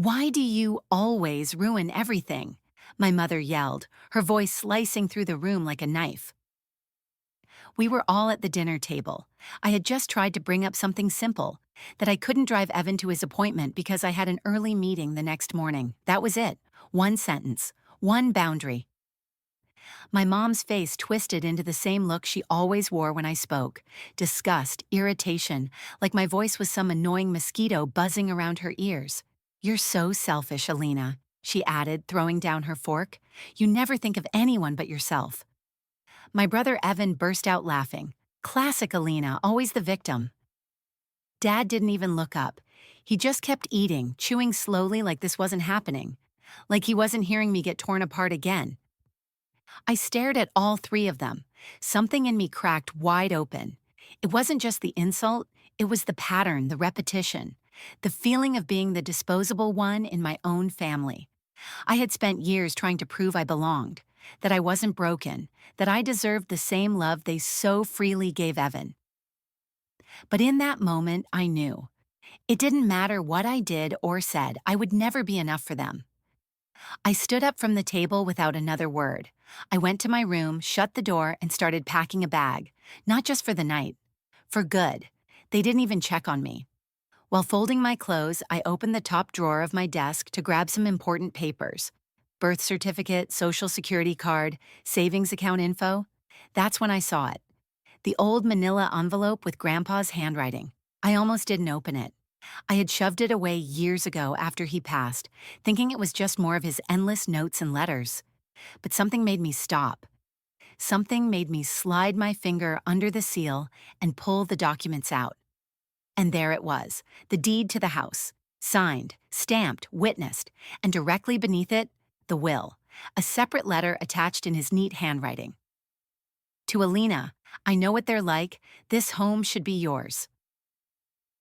Why do you always ruin everything? My mother yelled, her voice slicing through the room like a knife. We were all at the dinner table. I had just tried to bring up something simple, that I couldn't drive Evan to his appointment because I had an early meeting the next morning. That was it. One sentence. One boundary. My mom's face twisted into the same look she always wore when I spoke. Disgust, irritation, like my voice was some annoying mosquito buzzing around her ears. "You're so selfish, Alina," she added, throwing down her fork. "You never think of anyone but yourself." My brother Evan burst out laughing. Classic Alina, always the victim. Dad didn't even look up. He just kept eating, chewing slowly like this wasn't happening. Like he wasn't hearing me get torn apart again. I stared at all three of them. Something in me cracked wide open. It wasn't just the insult, it was the pattern, the repetition, the feeling of being the disposable one in my own family. I had spent years trying to prove I belonged, that I wasn't broken, that I deserved the same love they so freely gave Evan. But in that moment, I knew. It didn't matter what I did or said, I would never be enough for them. I stood up from the table without another word. I went to my room, shut the door, and started packing a bag. Not just for the night. For good. They didn't even check on me. While folding my clothes, I opened the top drawer of my desk to grab some important papers. Birth certificate, social security card, savings account info. That's when I saw it. The old manila envelope with Grandpa's handwriting. I almost didn't open it. I had shoved it away years ago after he passed, thinking it was just more of his endless notes and letters. But something made me stop. Something made me slide my finger under the seal and pull the documents out. And there it was, the deed to the house. Signed, stamped, witnessed, and directly beneath it, the will. A separate letter attached in his neat handwriting. To Alina, I know what they're like. This home should be yours.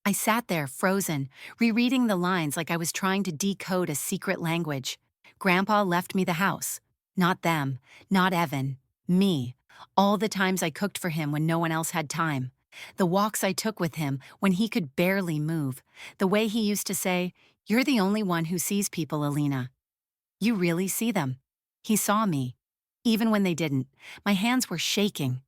I sat there, frozen, rereading the lines like I was trying to decode a secret language. Grandpa left me the house. Not them, not Evan, me. All the times I cooked for him when no one else had time. The walks I took with him when he could barely move. The way he used to say, "You're the only one who sees people, Alina. You really see them." He saw me. Even when they didn't, my hands were shaking.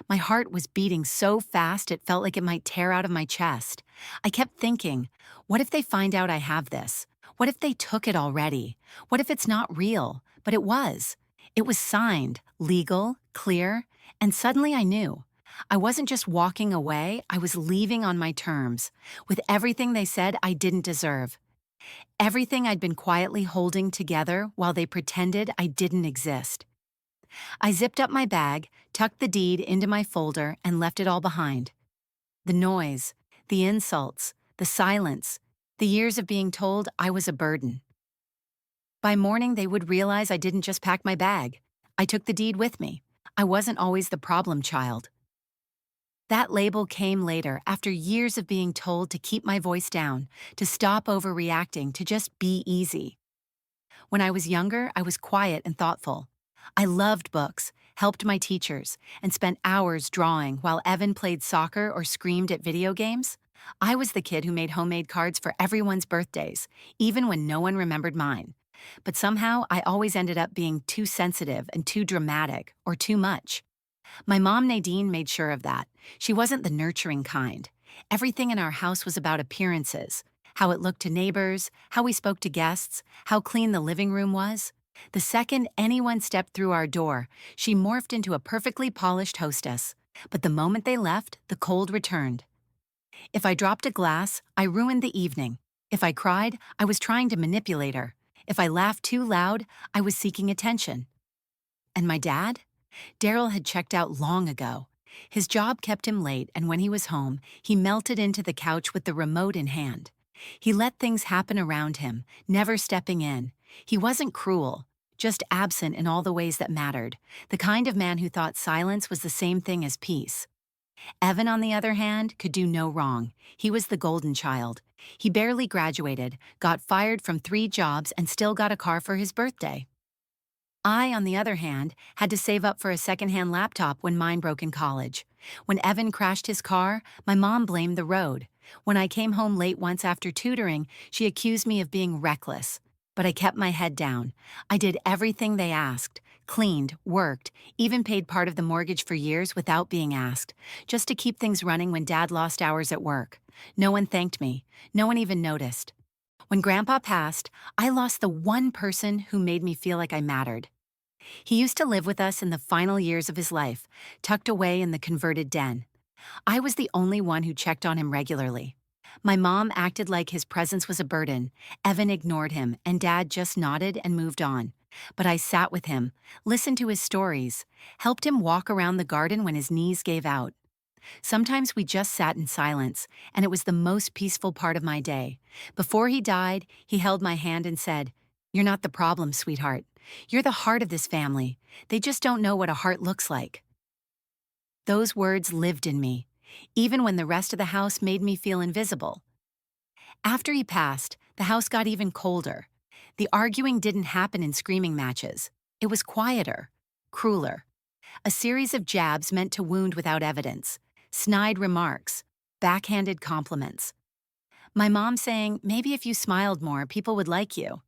My heart was beating so fast it felt like it might tear out of my chest. I kept thinking, what if they find out I have this? What if they took it already? What if it's not real? But it was. It was signed, legal, clear, and suddenly I knew. I wasn't just walking away, I was leaving on my terms, with everything they said I didn't deserve. Everything I'd been quietly holding together while they pretended I didn't exist. I zipped up my bag, tucked the deed into my folder, and left it all behind. The noise, the insults, the silence, the years of being told I was a burden. By morning, they would realize I didn't just pack my bag. I took the deed with me. I wasn't always the problem child. That label came later, after years of being told to keep my voice down, to stop overreacting, to just be easy. When I was younger, I was quiet and thoughtful. I loved books, helped my teachers, and spent hours drawing while Evan played soccer or screamed at video games. I was the kid who made homemade cards for everyone's birthdays, even when no one remembered mine. But somehow, I always ended up being too sensitive and too dramatic, or too much. My mom Nadine made sure of that. She wasn't the nurturing kind. Everything in our house was about appearances, how it looked to neighbors, how we spoke to guests, how clean the living room was. The second anyone stepped through our door, she morphed into a perfectly polished hostess. But the moment they left, the cold returned. If I dropped a glass, I ruined the evening. If I cried, I was trying to manipulate her. If I laughed too loud, I was seeking attention. And my dad? Daryl had checked out long ago. His job kept him late, and when he was home, he melted into the couch with the remote in hand. He let things happen around him, never stepping in. He wasn't cruel, just absent in all the ways that mattered, the kind of man who thought silence was the same thing as peace. Evan, on the other hand, could do no wrong. He was the golden child. He barely graduated, got fired from 3 jobs, and still got a car for his birthday. I, on the other hand, had to save up for a secondhand laptop when mine broke in college. When Evan crashed his car, my mom blamed the road. When I came home late once after tutoring, she accused me of being reckless. But I kept my head down. I did everything they asked, cleaned, worked, even paid part of the mortgage for years without being asked, just to keep things running when Dad lost hours at work. No one thanked me. No one even noticed. When Grandpa passed, I lost the one person who made me feel like I mattered. He used to live with us in the final years of his life, tucked away in the converted den. I was the only one who checked on him regularly. My mom acted like his presence was a burden. Evan ignored him, and Dad just nodded and moved on. But I sat with him, listened to his stories, helped him walk around the garden when his knees gave out. Sometimes we just sat in silence, and it was the most peaceful part of my day. Before he died, he held my hand and said, "You're not the problem, sweetheart. You're the heart of this family. They just don't know what a heart looks like." Those words lived in me, even when the rest of the house made me feel invisible. After he passed, the house got even colder. The arguing didn't happen in screaming matches. It was quieter, crueler. A series of jabs meant to wound without evidence, snide remarks, backhanded compliments. My mom saying, "Maybe if you smiled more, people would like you."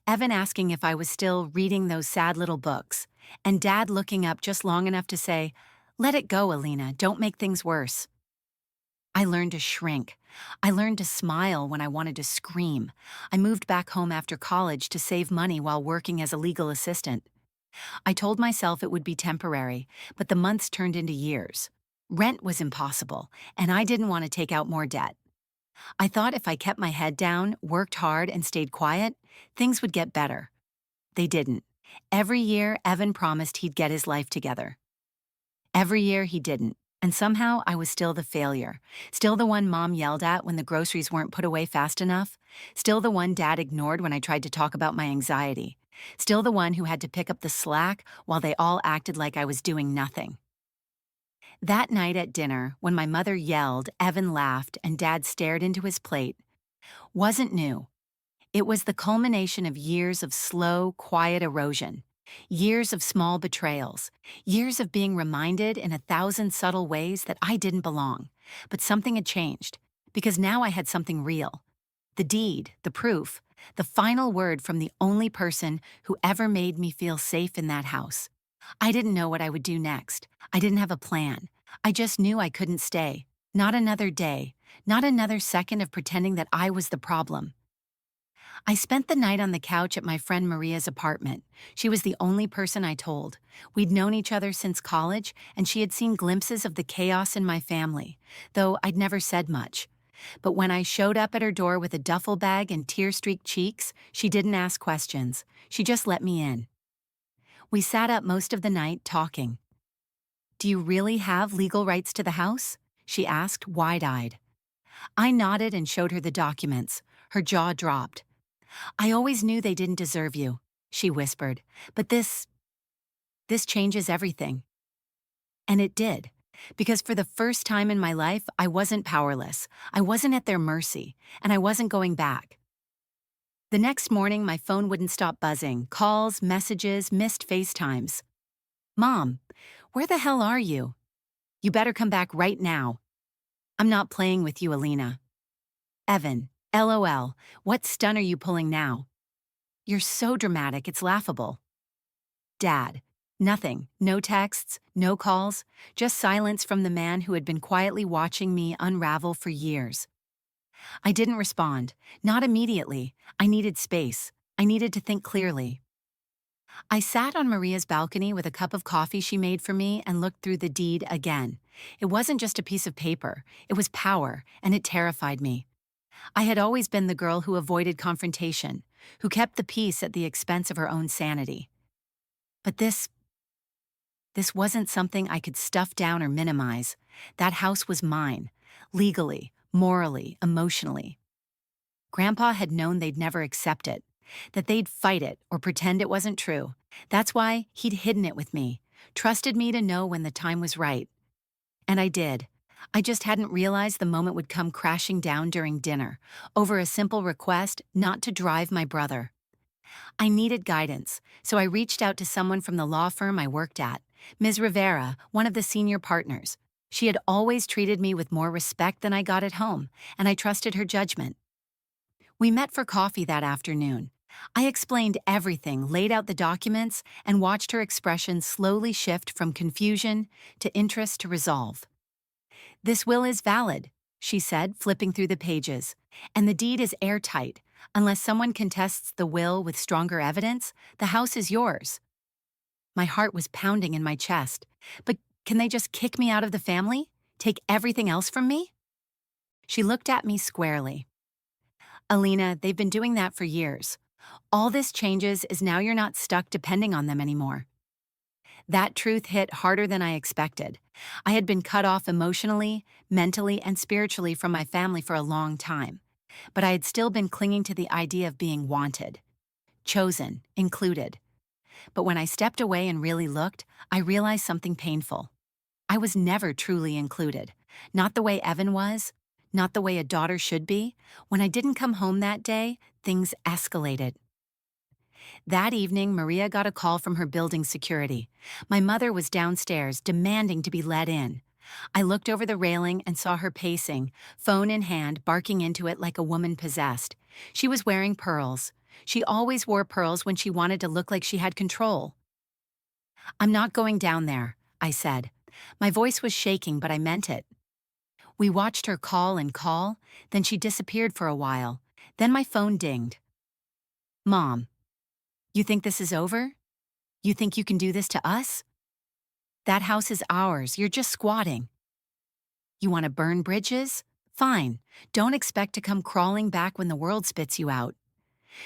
Evan asking if I was still reading those sad little books, and Dad looking up just long enough to say, "Let it go, Alina, don't make things worse." I learned to shrink. I learned to smile when I wanted to scream. I moved back home after college to save money while working as a legal assistant. I told myself it would be temporary, but the months turned into years. Rent was impossible, and I didn't want to take out more debt. I thought if I kept my head down, worked hard, and stayed quiet, things would get better. They didn't. Every year, Evan promised he'd get his life together. Every year, he didn't. And somehow, I was still the failure. Still the one Mom yelled at when the groceries weren't put away fast enough. Still the one Dad ignored when I tried to talk about my anxiety. Still the one who had to pick up the slack while they all acted like I was doing nothing. That night at dinner, when my mother yelled, Evan laughed, and Dad stared into his plate, wasn't new. It was the culmination of years of slow, quiet erosion. Years of small betrayals. Years of being reminded in 1,000 subtle ways that I didn't belong. But something had changed, because now I had something real. The deed, the proof, the final word from the only person who ever made me feel safe in that house. I didn't know what I would do next. I didn't have a plan. I just knew I couldn't stay. Not another day. Not another second of pretending that I was the problem. I spent the night on the couch at my friend Maria's apartment. She was the only person I told. We'd known each other since college, and she had seen glimpses of the chaos in my family, though I'd never said much. But when I showed up at her door with a duffel bag and tear-streaked cheeks, she didn't ask questions. She just let me in. We sat up most of the night talking. "Do you really have legal rights to the house?" she asked, wide-eyed. I nodded and showed her the documents. Her jaw dropped. "I always knew they didn't deserve you," she whispered, "but this changes everything." And it did, because for the first time in my life, I wasn't powerless, I wasn't at their mercy, and I wasn't going back. The next morning, my phone wouldn't stop buzzing, calls, messages, missed FaceTimes. "Mom, where the hell are you? You better come back right now. I'm not playing with you, Alina." Evan, LOL, what stunt are you pulling now? "You're so dramatic, it's laughable." Dad, nothing, no texts, no calls, just silence from the man who had been quietly watching me unravel for years. I didn't respond, not immediately. I needed space. I needed to think clearly. I sat on Maria's balcony with a cup of coffee she made for me and looked through the deed again. It wasn't just a piece of paper, it was power, and it terrified me. I had always been the girl who avoided confrontation, who kept the peace at the expense of her own sanity. But this wasn't something I could stuff down or minimize. That house was mine, legally, morally, emotionally. Grandpa had known they'd never accept it, that they'd fight it or pretend it wasn't true. That's why he'd hidden it with me, trusted me to know when the time was right. And I did. I just hadn't realized the moment would come crashing down during dinner, over a simple request not to drive my brother. I needed guidance, so I reached out to someone from the law firm I worked at, Ms. Rivera, one of the senior partners. She had always treated me with more respect than I got at home, and I trusted her judgment. We met for coffee that afternoon. I explained everything, laid out the documents, and watched her expression slowly shift from confusion to interest to resolve. "This will is valid," she said, flipping through the pages, "and the deed is airtight. Unless someone contests the will with stronger evidence, the house is yours." My heart was pounding in my chest. But can they just kick me out of the family? Take everything else from me? She looked at me squarely. "Alina, they've been doing that for years. All this changes is now you're not stuck depending on them anymore." That truth hit harder than I expected. I had been cut off emotionally, mentally, and spiritually from my family for a long time, but I had still been clinging to the idea of being wanted, chosen, included. But when I stepped away and really looked, I realized something painful. I was never truly included. Not the way Evan was, not the way a daughter should be. When I didn't come home that day, things escalated. That evening, Maria got a call from her building security. My mother was downstairs, demanding to be let in. I looked over the railing and saw her pacing, phone in hand, barking into it like a woman possessed. She was wearing pearls. She always wore pearls when she wanted to look like she had control. "I'm not going down there," I said. My voice was shaking, but I meant it. We watched her call and call, then she disappeared for a while. Then my phone dinged. "Mom, you think this is over? You think you can do this to us? That house is ours, you're just squatting. You want to burn bridges? Fine. Don't expect to come crawling back when the world spits you out."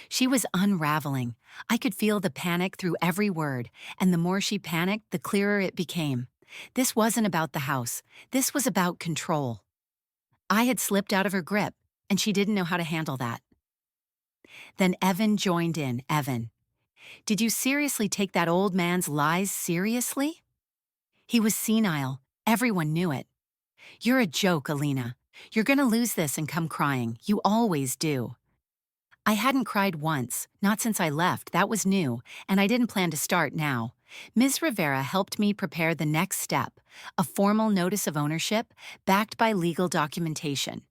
She was unraveling. I could feel the panic through every word, and the more she panicked, the clearer it became. This wasn't about the house. This was about control. I had slipped out of her grip, and she didn't know how to handle that. Then Evan joined in. "Evan, did you seriously take that old man's lies seriously?" He was senile. Everyone knew it. "You're a joke, Alina. You're gonna lose this and come crying. You always do." I hadn't cried once, not since I left. That was new, and I didn't plan to start now. Ms. Rivera helped me prepare the next step, a formal notice of ownership backed by legal documentation.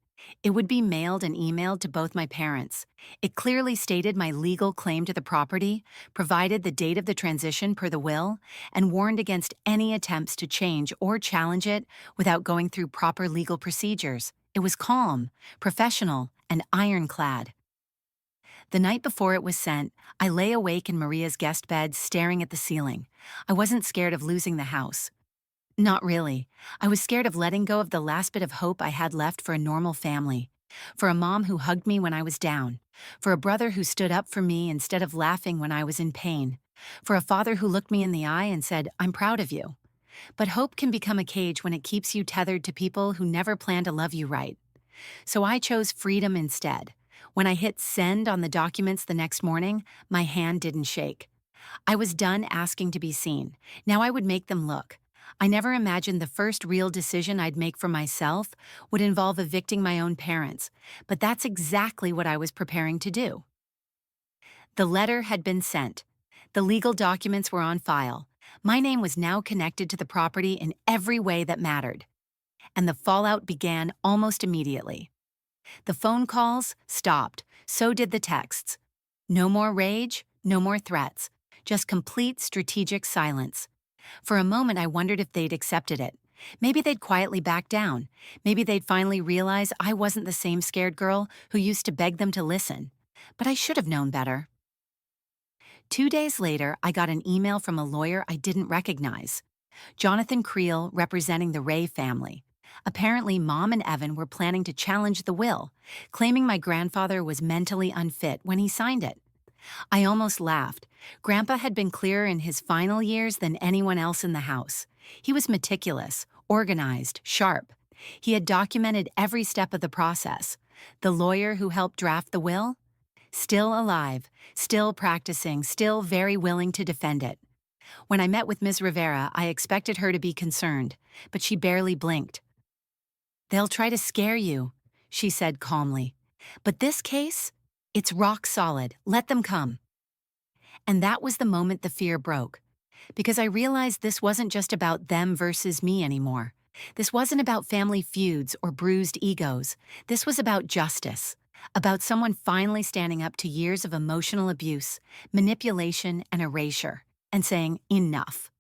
It would be mailed and emailed to both my parents. It clearly stated my legal claim to the property, provided the date of the transition per the will, and warned against any attempts to change or challenge it without going through proper legal procedures. It was calm, professional, and ironclad. The night before it was sent, I lay awake in Maria's guest bed staring at the ceiling. I wasn't scared of losing the house. Not really. I was scared of letting go of the last bit of hope I had left for a normal family. For a mom who hugged me when I was down. For a brother who stood up for me instead of laughing when I was in pain. For a father who looked me in the eye and said, "I'm proud of you." But hope can become a cage when it keeps you tethered to people who never plan to love you right. So I chose freedom instead. When I hit send on the documents the next morning, my hand didn't shake. I was done asking to be seen. Now I would make them look. I never imagined the first real decision I'd make for myself would involve evicting my own parents, but that's exactly what I was preparing to do. The letter had been sent. The legal documents were on file. My name was now connected to the property in every way that mattered. And the fallout began almost immediately. The phone calls stopped, so did the texts. No more rage, no more threats, just complete strategic silence. For a moment I wondered if they'd accepted it. Maybe they'd quietly back down. Maybe they'd finally realize I wasn't the same scared girl who used to beg them to listen. But I should have known better. 2 days later, I got an email from a lawyer I didn't recognize. Jonathan Creel, representing the Ray family. Apparently, Mom and Evan were planning to challenge the will, claiming my grandfather was mentally unfit when he signed it. I almost laughed. Grandpa had been clearer in his final years than anyone else in the house. He was meticulous, organized, sharp. He had documented every step of the process. The lawyer who helped draft the will? Still alive, still practicing, still very willing to defend it. When I met with Ms. Rivera, I expected her to be concerned, but she barely blinked. "They'll try to scare you," she said calmly. "But this case, it's rock solid. Let them come." And that was the moment the fear broke, because I realized this wasn't just about them versus me anymore. This wasn't about family feuds or bruised egos. This was about justice, about someone finally standing up to years of emotional abuse, manipulation, and erasure, and saying, enough.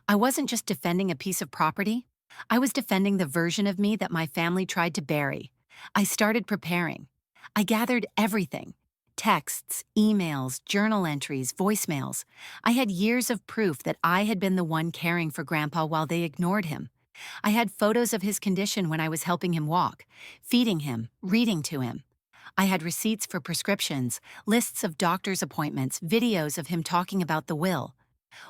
I wasn't just defending a piece of property, I was defending the version of me that my family tried to bury. I started preparing. I gathered everything: texts, emails, journal entries, voicemails. I had years of proof that I had been the one caring for Grandpa while they ignored him. I had photos of his condition when I was helping him walk, feeding him, reading to him. I had receipts for prescriptions, lists of doctor's appointments, videos of him talking about the will.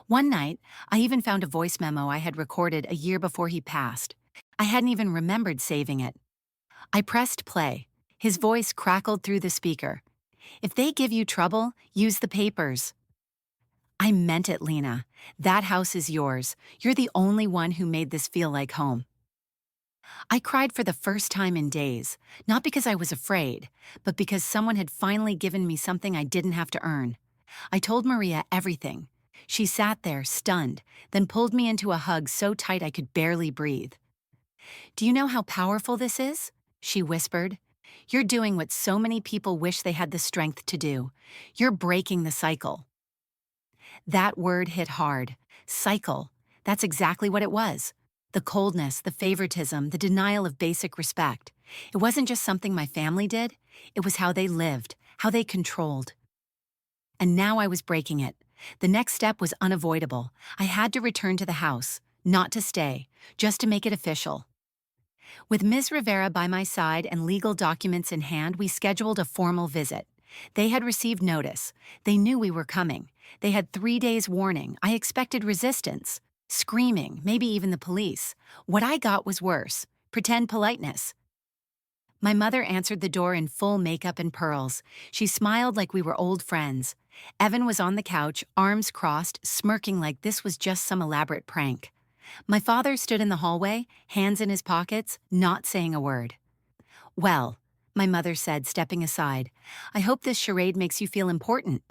One night, I even found a voice memo I had recorded a year before he passed. I hadn't even remembered saving it. I pressed play. His voice crackled through the speaker. "If they give you trouble, use the papers." I meant it, Lena. That house is yours. You're the only one who made this feel like home. I cried for the first time in days, not because I was afraid, but because someone had finally given me something I didn't have to earn. I told Maria everything. She sat there, stunned, then pulled me into a hug so tight I could barely breathe. "Do you know how powerful this is?" she whispered. "You're doing what so many people wish they had the strength to do. You're breaking the cycle." That word hit hard. Cycle. That's exactly what it was. The coldness, the favoritism, the denial of basic respect. It wasn't just something my family did. It was how they lived, how they controlled. And now I was breaking it. The next step was unavoidable. I had to return to the house, not to stay, just to make it official. With Ms. Rivera by my side and legal documents in hand, we scheduled a formal visit. They had received notice. They knew we were coming. They had 3 days' warning. I expected resistance, screaming, maybe even the police. What I got was worse: pretend politeness. My mother answered the door in full makeup and pearls. She smiled like we were old friends. Evan was on the couch, arms crossed, smirking like this was just some elaborate prank. My father stood in the hallway, hands in his pockets, not saying a word. "Well," my mother said, stepping aside, "I hope this charade makes you feel important."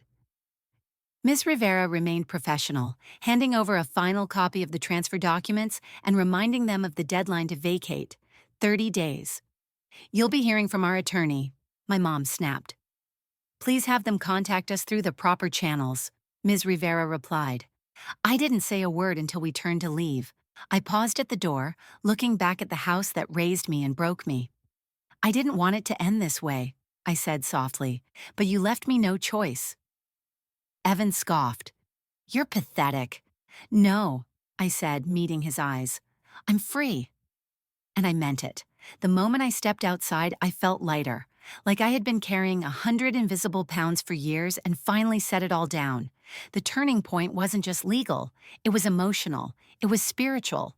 Ms. Rivera remained professional, handing over a final copy of the transfer documents and reminding them of the deadline to vacate: 30 days. "You'll be hearing from our attorney," my mom snapped. "Please have them contact us through the proper channels," Ms. Rivera replied. I didn't say a word until we turned to leave. I paused at the door, looking back at the house that raised me and broke me. "I didn't want it to end this way," I said softly, "but you left me no choice." Evan scoffed. "You're pathetic." "No," I said, meeting his eyes. "I'm free." And I meant it. The moment I stepped outside, I felt lighter, like I had been carrying 100 invisible pounds for years and finally set it all down. The turning point wasn't just legal, it was emotional, it was spiritual.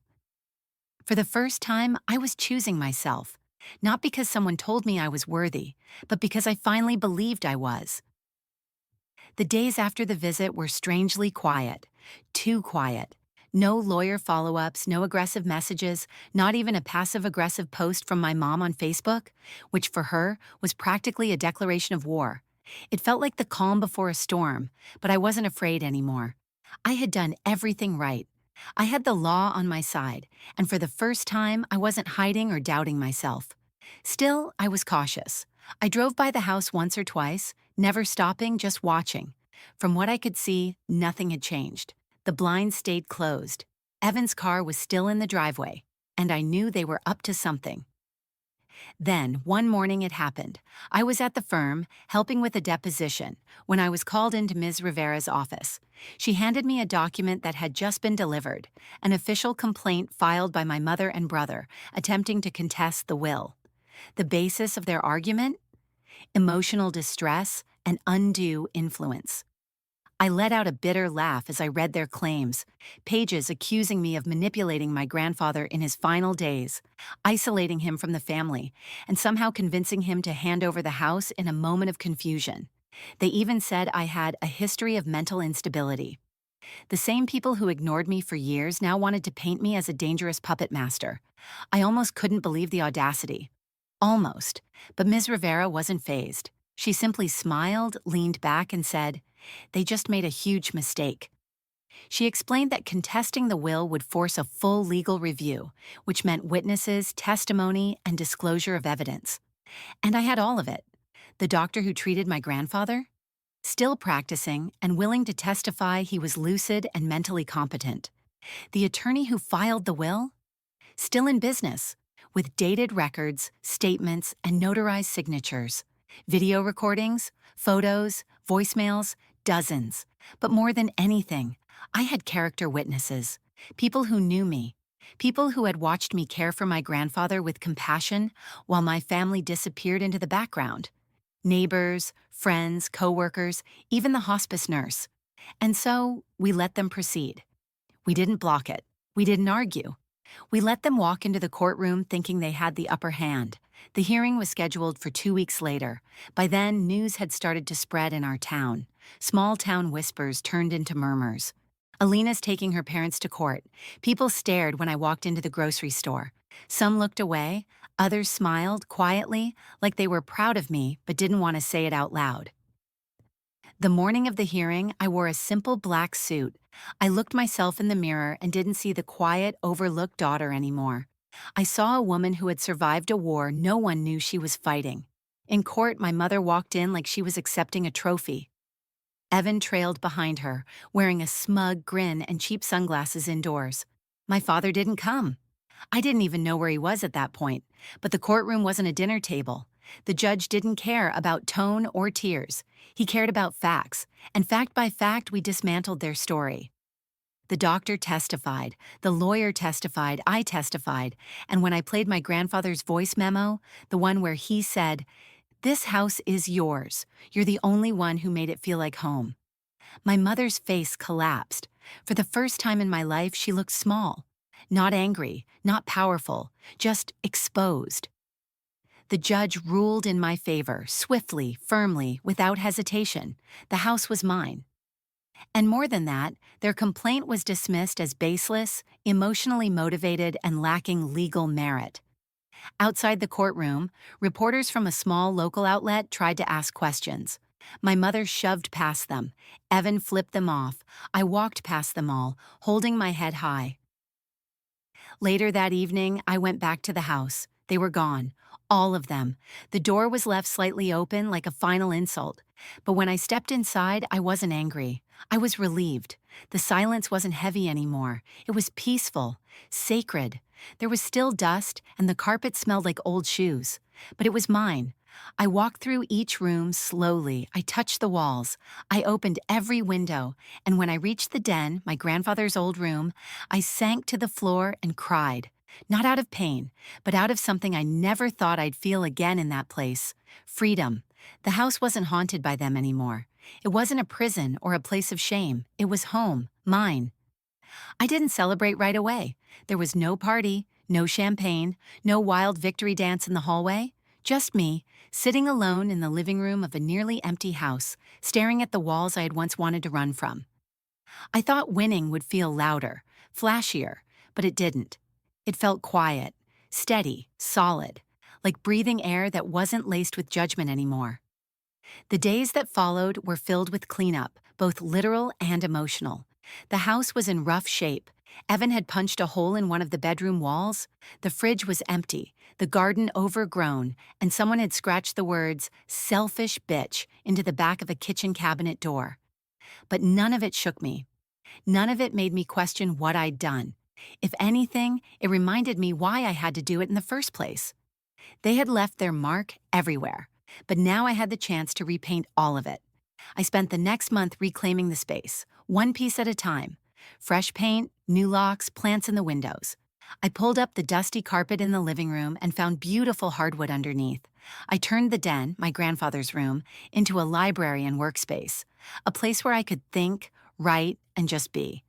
For the first time, I was choosing myself, not because someone told me I was worthy, but because I finally believed I was. The days after the visit were strangely quiet, too quiet. No lawyer follow-ups, no aggressive messages, not even a passive-aggressive post from my mom on Facebook, which for her was practically a declaration of war. It felt like the calm before a storm, but I wasn't afraid anymore. I had done everything right. I had the law on my side, and for the first time, I wasn't hiding or doubting myself. Still, I was cautious. I drove by the house once or twice, never stopping, just watching. From what I could see, nothing had changed. The blinds stayed closed. Evan's car was still in the driveway, and I knew they were up to something. Then, one morning it happened. I was at the firm, helping with a deposition, when I was called into Ms. Rivera's office. She handed me a document that had just been delivered, an official complaint filed by my mother and brother, attempting to contest the will. The basis of their argument? Emotional distress and undue influence. I let out a bitter laugh as I read their claims, pages accusing me of manipulating my grandfather in his final days, isolating him from the family, and somehow convincing him to hand over the house in a moment of confusion. They even said I had a history of mental instability. The same people who ignored me for years now wanted to paint me as a dangerous puppet master. I almost couldn't believe the audacity. Almost. But Ms. Rivera wasn't fazed. She simply smiled, leaned back, and said, "They just made a huge mistake." She explained that contesting the will would force a full legal review, which meant witnesses, testimony, and disclosure of evidence. And I had all of it. The doctor who treated my grandfather, still practicing and willing to testify he was lucid and mentally competent. The attorney who filed the will, still in business, with dated records, statements, and notarized signatures. Video recordings, photos, voicemails, dozens. But more than anything, I had character witnesses, people who knew me, people who had watched me care for my grandfather with compassion while my family disappeared into the background. Neighbors, friends, coworkers, even the hospice nurse. And so, we let them proceed. We didn't block it. We didn't argue. We let them walk into the courtroom thinking they had the upper hand. The hearing was scheduled for 2 weeks later. By then, news had started to spread in our town. Small town whispers turned into murmurs. Alina's taking her parents to court. People stared when I walked into the grocery store. Some looked away, others smiled quietly, like they were proud of me but didn't want to say it out loud. The morning of the hearing, I wore a simple black suit. I looked myself in the mirror and didn't see the quiet, overlooked daughter anymore. I saw a woman who had survived a war no one knew she was fighting. In court, my mother walked in like she was accepting a trophy. Evan trailed behind her, wearing a smug grin and cheap sunglasses indoors. My father didn't come. I didn't even know where he was at that point, but the courtroom wasn't a dinner table. The judge didn't care about tone or tears. He cared about facts, and fact by fact, we dismantled their story. The doctor testified, the lawyer testified, I testified, and when I played my grandfather's voice memo, the one where he said, "This house is yours. You're the only one who made it feel like home." My mother's face collapsed. For the first time in my life, she looked small. Not angry, not powerful, just exposed. The judge ruled in my favor, swiftly, firmly, without hesitation. The house was mine. And more than that, their complaint was dismissed as baseless, emotionally motivated, and lacking legal merit. Outside the courtroom, reporters from a small local outlet tried to ask questions. My mother shoved past them. Evan flipped them off. I walked past them all, holding my head high. Later that evening, I went back to the house. They were gone. All of them. The door was left slightly open like a final insult. But when I stepped inside, I wasn't angry. I was relieved. The silence wasn't heavy anymore. It was peaceful, sacred. There was still dust, and the carpet smelled like old shoes. But it was mine. I walked through each room slowly. I touched the walls. I opened every window. And when I reached the den, my grandfather's old room, I sank to the floor and cried. Not out of pain, but out of something I never thought I'd feel again in that place. Freedom. The house wasn't haunted by them anymore. It wasn't a prison or a place of shame. It was home, mine. I didn't celebrate right away. There was no party, no champagne, no wild victory dance in the hallway. Just me, sitting alone in the living room of a nearly empty house, staring at the walls I had once wanted to run from. I thought winning would feel louder, flashier, but it didn't. It felt quiet, steady, solid, like breathing air that wasn't laced with judgment anymore. The days that followed were filled with cleanup, both literal and emotional. The house was in rough shape. Evan had punched a hole in one of the bedroom walls. The fridge was empty, the garden overgrown, and someone had scratched the words, "selfish bitch," into the back of a kitchen cabinet door. But none of it shook me. None of it made me question what I'd done. If anything, it reminded me why I had to do it in the first place. They had left their mark everywhere, but now I had the chance to repaint all of it. I spent the next month reclaiming the space, one piece at a time. Fresh paint, new locks, plants in the windows. I pulled up the dusty carpet in the living room and found beautiful hardwood underneath. I turned the den, my grandfather's room, into a library and workspace, a place where I could think, write, and just be.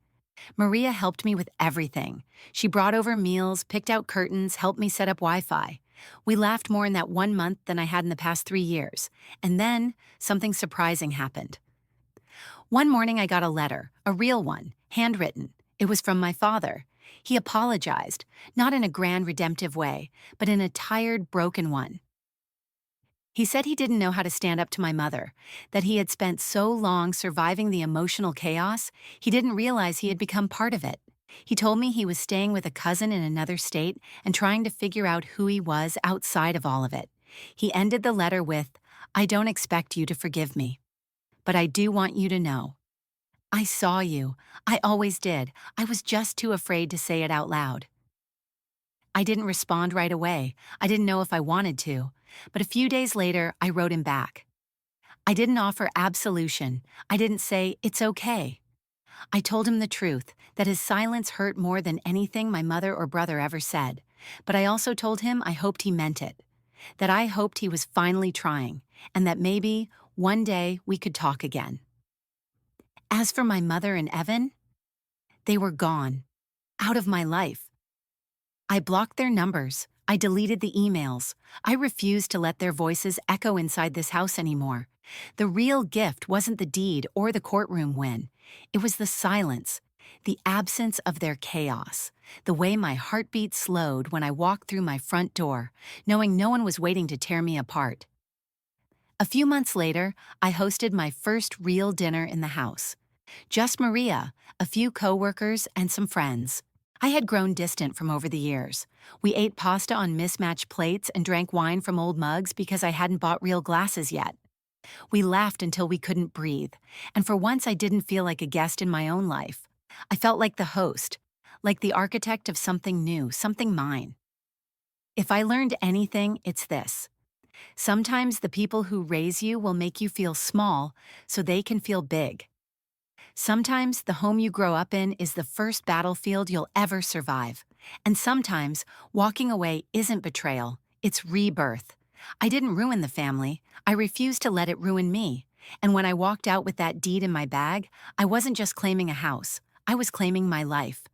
Maria helped me with everything. She brought over meals, picked out curtains, helped me set up Wi-Fi. We laughed more in that 1 month than I had in the past 3 years. And then, something surprising happened. One morning I got a letter, a real one, handwritten. It was from my father. He apologized, not in a grand redemptive way, but in a tired, broken one. He said he didn't know how to stand up to my mother, that he had spent so long surviving the emotional chaos, he didn't realize he had become part of it. He told me he was staying with a cousin in another state and trying to figure out who he was outside of all of it. He ended the letter with, "I don't expect you to forgive me, but I do want you to know. I saw you. I always did. I was just too afraid to say it out loud." I didn't respond right away. I didn't know if I wanted to. But a few days later, I wrote him back. I didn't offer absolution. I didn't say, "It's okay." I told him the truth, that his silence hurt more than anything my mother or brother ever said. But I also told him I hoped he meant it, that I hoped he was finally trying, and that maybe, one day, we could talk again. As for my mother and Evan, they were gone, out of my life. I blocked their numbers. I deleted the emails. I refused to let their voices echo inside this house anymore. The real gift wasn't the deed or the courtroom win. It was the silence, the absence of their chaos, the way my heartbeat slowed when I walked through my front door, knowing no one was waiting to tear me apart. A few months later, I hosted my first real dinner in the house. Just Maria, a few coworkers, and some friends. I had grown distant from over the years. We ate pasta on mismatched plates and drank wine from old mugs because I hadn't bought real glasses yet. We laughed until we couldn't breathe, and for once I didn't feel like a guest in my own life. I felt like the host, like the architect of something new, something mine. If I learned anything, it's this. Sometimes the people who raise you will make you feel small so they can feel big. Sometimes the home you grow up in is the first battlefield you'll ever survive. And sometimes walking away isn't betrayal, it's rebirth. I didn't ruin the family. I refused to let it ruin me. And when I walked out with that deed in my bag, I wasn't just claiming a house. I was claiming my life.